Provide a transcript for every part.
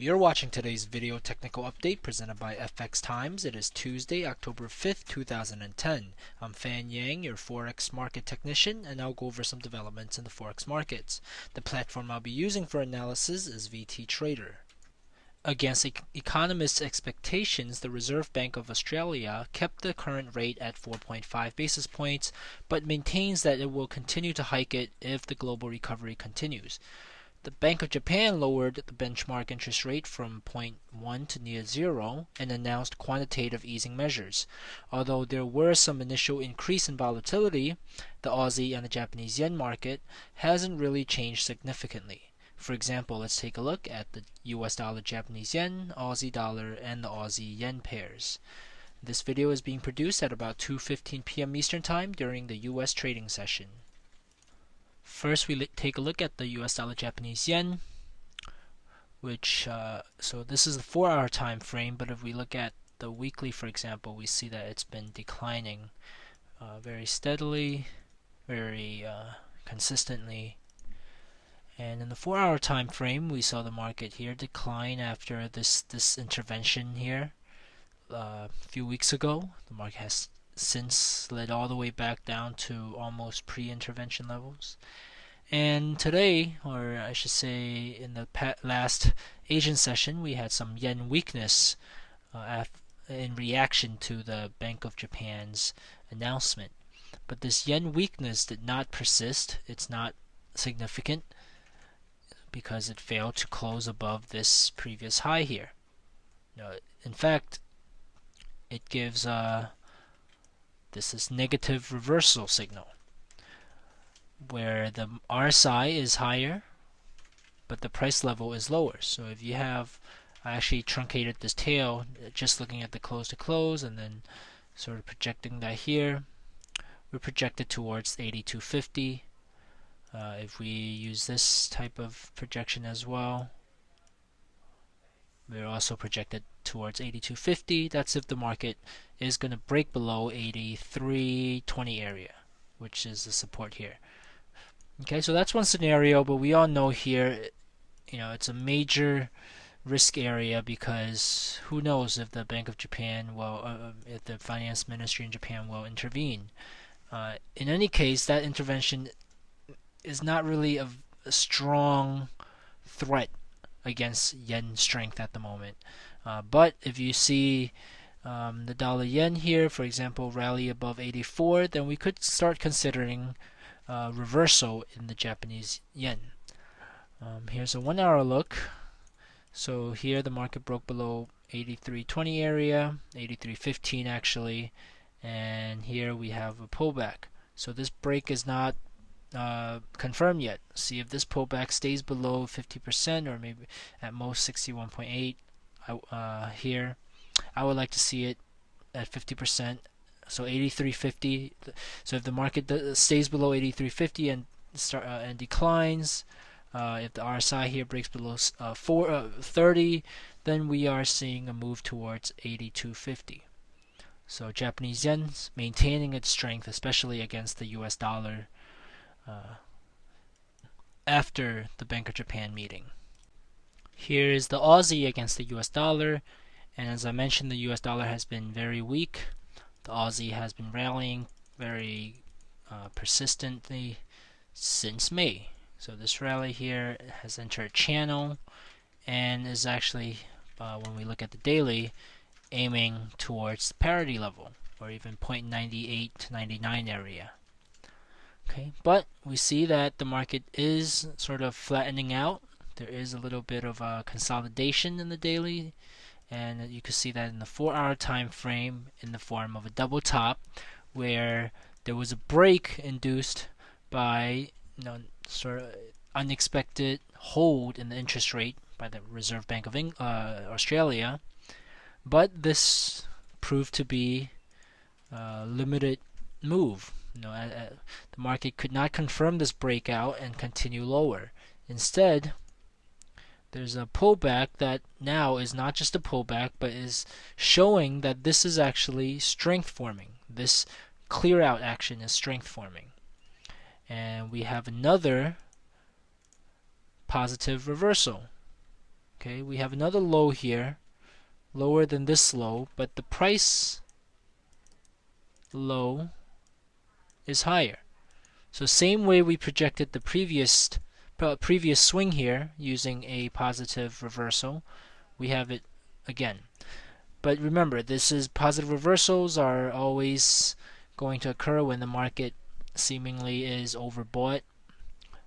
You're watching today's video technical update presented by FX Times. It is Tuesday, October 5th, 2010. I'm Fan Yang, your Forex market technician, and I'll go over some developments in the Forex markets. The platform I'll be using for analysis is VT Trader. Against economists' expectations, the Reserve Bank of Australia kept the current rate at 4.5 basis points, but maintains that it will continue to hike it if the global recovery continues. The Bank of Japan lowered the benchmark interest rate from 0.1 to near zero and announced quantitative easing measures. Although there were some initial increase in volatility, the Aussie and the Japanese yen market hasn't really changed significantly. For example, let's take a look at the US dollar Japanese yen, Aussie dollar, and the Aussie yen pairs. This video is being produced at about 2:15 p.m. Eastern Time during the US trading session. First, we take a look at the US dollar Japanese yen, which so this is the 4-hour time frame, but if we look at the weekly, for example, we see that it's been declining very steadily, very consistently. And in the 4-hour time frame, we saw the market here decline after this intervention here a few weeks ago. The market has since slid all the way back down to almost pre-intervention levels. And today, or I should say in the last Asian session, we had some yen weakness in reaction to the Bank of Japan's announcement. But this yen weakness did not persist. It's not significant because it failed to close above this previous high here. In fact, it gives this is negative reversal signal, where the RSI is higher, but the price level is lower. So if you have, I actually truncated this tail, just looking at the close to close, and then sort of projecting that here. We're projected towards 8250. If we use this type of projection as well, we're also projected towards 8250. That's if the market is going to break below 8320 area, which is the support here. Okay, so that's one scenario, but we all know here, it's a major risk area because who knows if the Bank of Japan will, if the finance ministry in Japan will intervene. In any case, that intervention is not really a strong threat against yen strength at the moment. But if you see the dollar yen here, for example, rally above 84, then we could start considering reversal in the Japanese yen. Here's a 1-hour look. So here the market broke below 83.20 area, 83.15 actually, and here we have a pullback. So this break is not confirmed yet. See if this pullback stays below 50% or maybe at most 61.8 here. I would like to see it at 50%. So 83.50. So if the market stays below 83.50 and declines, if the RSI here breaks below 30, then we are seeing a move towards 82.50. So Japanese yen maintaining its strength, especially against the US dollar after the Bank of Japan meeting. Here is the Aussie against the US dollar, and as I mentioned, the US dollar has been very weak. The Aussie has been rallying very persistently since May. So this rally here has entered a channel and is actually, when we look at the daily, aiming towards the parity level, or even 0.98 to 99 area. Okay, but we see that the market is sort of flattening out. There is a little bit of a consolidation in the daily, and you can see that in the 4-hour time frame in the form of a double top, where there was a break induced by sort of unexpected hold in the interest rate by the Reserve Bank of Australia, but this proved to be a limited move. The market could not confirm this breakout and continue lower. Instead, there's a pullback that now is not just a pullback, but is showing that this is actually strength forming. This clear out action is strength forming. And we have another positive reversal. Okay, we have another low here, lower than this low, but the price low is higher. So same way we projected the previous swing here using a positive reversal, we have it again. But remember, this is positive reversals are always going to occur when the market seemingly is overbought.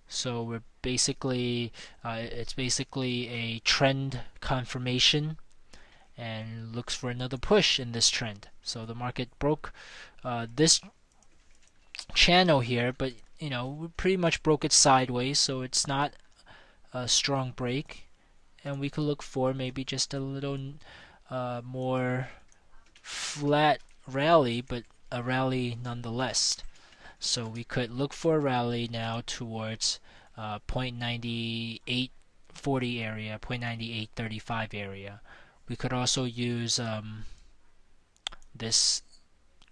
So we're basically it's basically a trend confirmation and looks for another push in this trend. So the market broke this channel here, but we pretty much broke it sideways, so it's not a strong break, and we could look for maybe just a little more flat rally, but a rally nonetheless. So we could look for a rally now towards 0.9840 area, 0.9835 area. We could also use this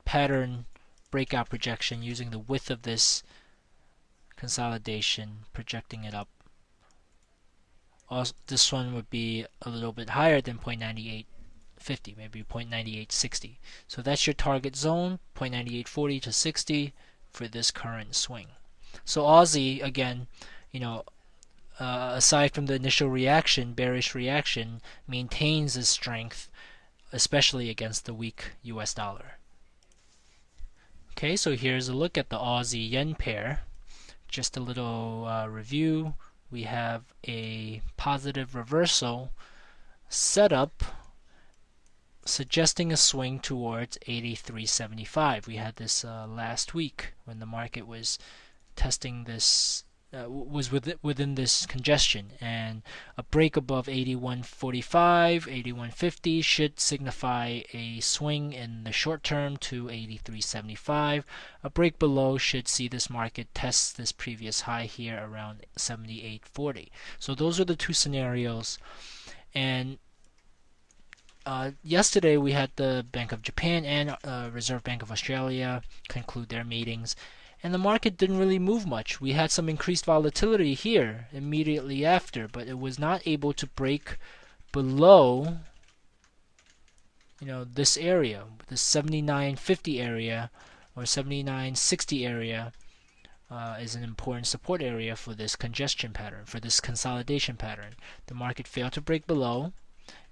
pattern breakout projection using the width of this consolidation, projecting it up. Also, this one would be a little bit higher than 0.9850, maybe 0.9860. So that's your target zone, 0.9840 to 60 for this current swing. So Aussie, again, aside from the initial reaction, bearish reaction, maintains its strength, especially against the weak US dollar. Okay, so here's a look at the Aussie Yen pair. Just a little review. We have a positive reversal set up, suggesting a swing towards 83.75. We had this last week when the market was testing this, was within this congestion, and a break above 81.45, 81.50 should signify a swing in the short term to 83.75. A break below should see this market test this previous high here around 78.40. So those are the two scenarios. And yesterday we had the Bank of Japan and Reserve Bank of Australia conclude their meetings, and the market didn't really move much. We had some increased volatility here immediately after, but it was not able to break below this area, the 79.50 area or 79.60 area is an important support area for this congestion pattern, for this consolidation pattern. The market failed to break below.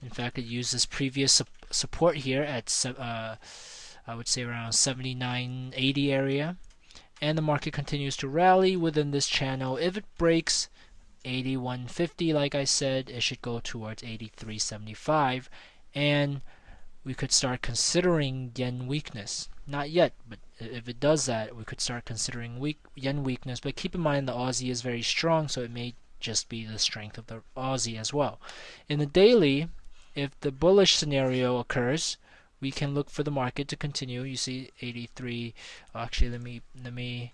In fact, it used this previous support here at I would say around 79.80 area, and the market continues to rally within this channel. If it breaks 81.50, like I said, it should go towards 83.75, and we could start considering yen weakness. Not yet, but if it does that, we could start considering yen weakness. But keep in mind the Aussie is very strong, so it may just be the strength of the Aussie as well. In the daily, if the bullish scenario occurs, we can look for the market to continue. You see 83. Actually, let me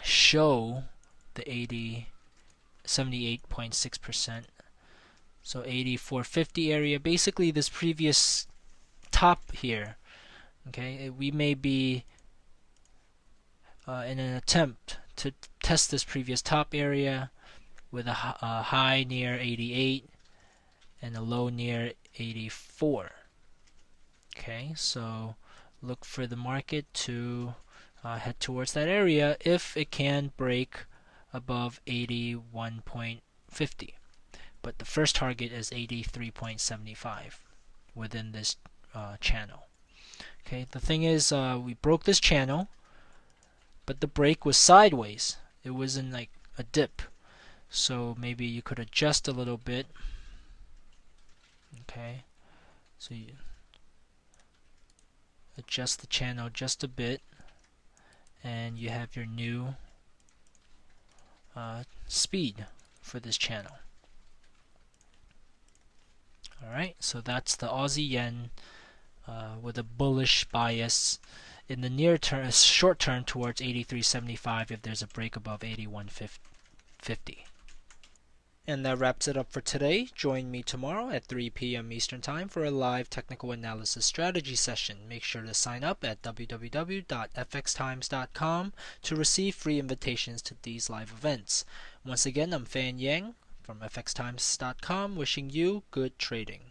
show the 78.6%. So 84.50 area, basically this previous top here. Okay, we may be in an attempt to test this previous top area with a high near 88 and a low near 84. Okay, so look for the market to head towards that area if it can break above 81.50. But the first target is 83.75 within this channel. Okay, the thing is we broke this channel, but the break was sideways. It wasn't like a dip. So maybe you could adjust a little bit. Okay, so you adjust the channel just a bit, and you have your new speed for this channel. Alright, so that's the Aussie yen with a bullish bias in the near term, short term towards 83.75 if there's a break above 81.50. And that wraps it up for today. Join me tomorrow at 3 p.m. Eastern Time for a live technical analysis strategy session. Make sure to sign up at www.fxtimes.com to receive free invitations to these live events. Once again, I'm Fan Yang. From fxtimes.com, wishing you good trading.